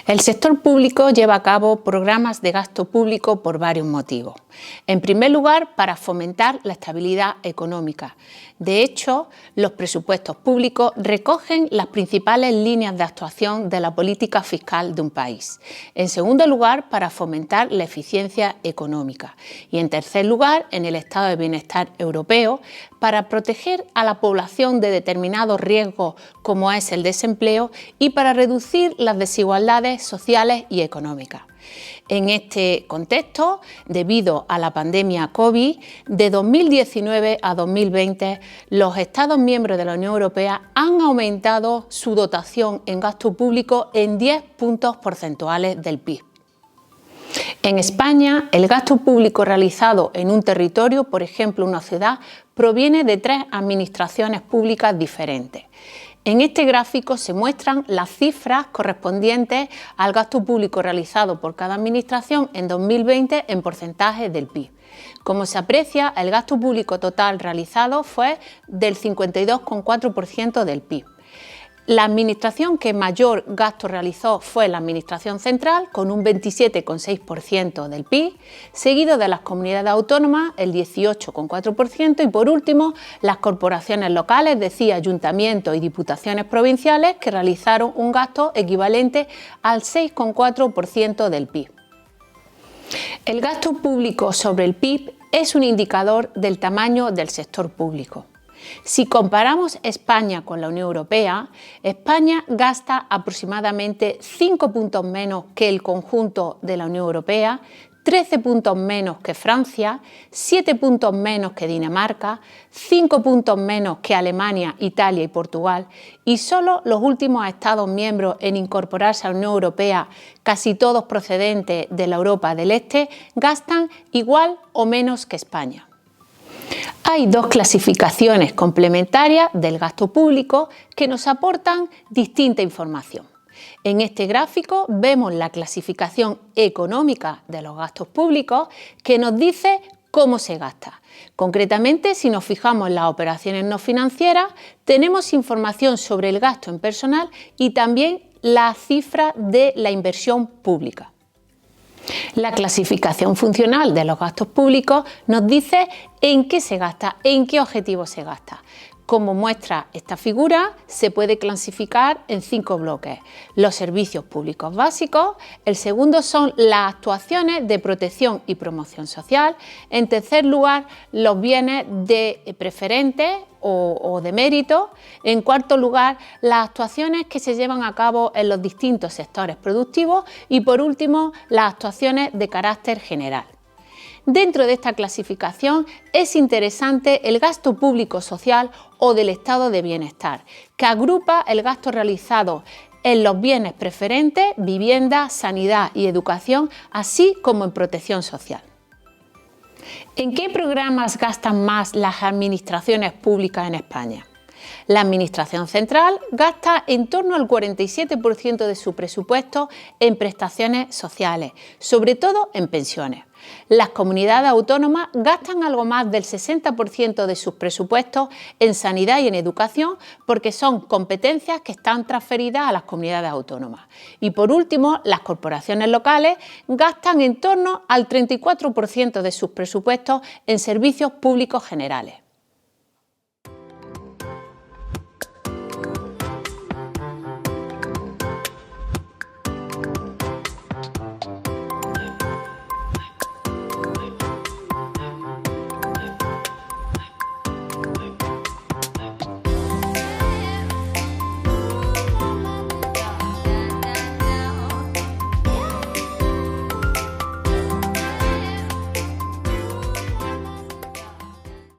El sector público lleva a cabo programas de gasto público por varios motivos. En primer lugar, para fomentar la estabilidad económica. De hecho, los presupuestos públicos recogen las principales líneas de actuación de la política fiscal de un país. En segundo lugar, para fomentar la eficiencia económica. Y en tercer lugar, en el estado de bienestar europeo, para proteger a la población de determinados riesgos como es el desempleo y para reducir las desigualdades sociales y económicas. En este contexto, debido a la pandemia COVID, de 2019 a 2020, los Estados miembros de la Unión Europea han aumentado su dotación en gasto público en 10 puntos porcentuales del PIB. En España, el gasto público realizado en un territorio, por ejemplo una ciudad, proviene de 3 administraciones públicas diferentes. En este gráfico se muestran las cifras correspondientes al gasto público realizado por cada administración en 2020 en porcentaje del PIB. Como se aprecia, el gasto público total realizado fue del 52,4% del PIB. La administración que mayor gasto realizó fue la Administración Central, con un 27,6% del PIB, seguido de las comunidades autónomas, el 18,4%, y por último, las corporaciones locales, es decir, ayuntamientos y diputaciones provinciales, que realizaron un gasto equivalente al 6,4% del PIB. El gasto público sobre el PIB es un indicador del tamaño del sector público. Si comparamos España con la Unión Europea, España gasta aproximadamente 5 puntos menos que el conjunto de la Unión Europea, 13 puntos menos que Francia, 7 puntos menos que Dinamarca, 5 puntos menos que Alemania, Italia y Portugal, y solo los últimos Estados miembros en incorporarse a la Unión Europea, casi todos procedentes de la Europa del Este, gastan igual o menos que España. Hay 2 clasificaciones complementarias del gasto público que nos aportan distinta información. En este gráfico vemos la clasificación económica de los gastos públicos que nos dice cómo se gasta. Concretamente, si nos fijamos en las operaciones no financieras, tenemos información sobre el gasto en personal y también la cifra de la inversión pública. La clasificación funcional de los gastos públicos nos dice en qué se gasta, en qué objetivo se gasta. Como muestra esta figura, se puede clasificar en 5 bloques. Los servicios públicos básicos, el segundo son las actuaciones de protección y promoción social, en tercer lugar los bienes de preferentes o de mérito, en cuarto lugar las actuaciones que se llevan a cabo en los distintos sectores productivos y por último las actuaciones de carácter general. Dentro de esta clasificación es interesante el gasto público social o del estado de bienestar, que agrupa el gasto realizado en los bienes preferentes, vivienda, sanidad y educación, así como en protección social. ¿En qué programas gastan más las administraciones públicas en España? La Administración Central gasta en torno al 47% de su presupuesto en prestaciones sociales, sobre todo en pensiones. Las comunidades autónomas gastan algo más del 60% de sus presupuestos en sanidad y en educación porque son competencias que están transferidas a las comunidades autónomas. Y por último, las corporaciones locales gastan en torno al 34% de sus presupuestos en servicios públicos generales.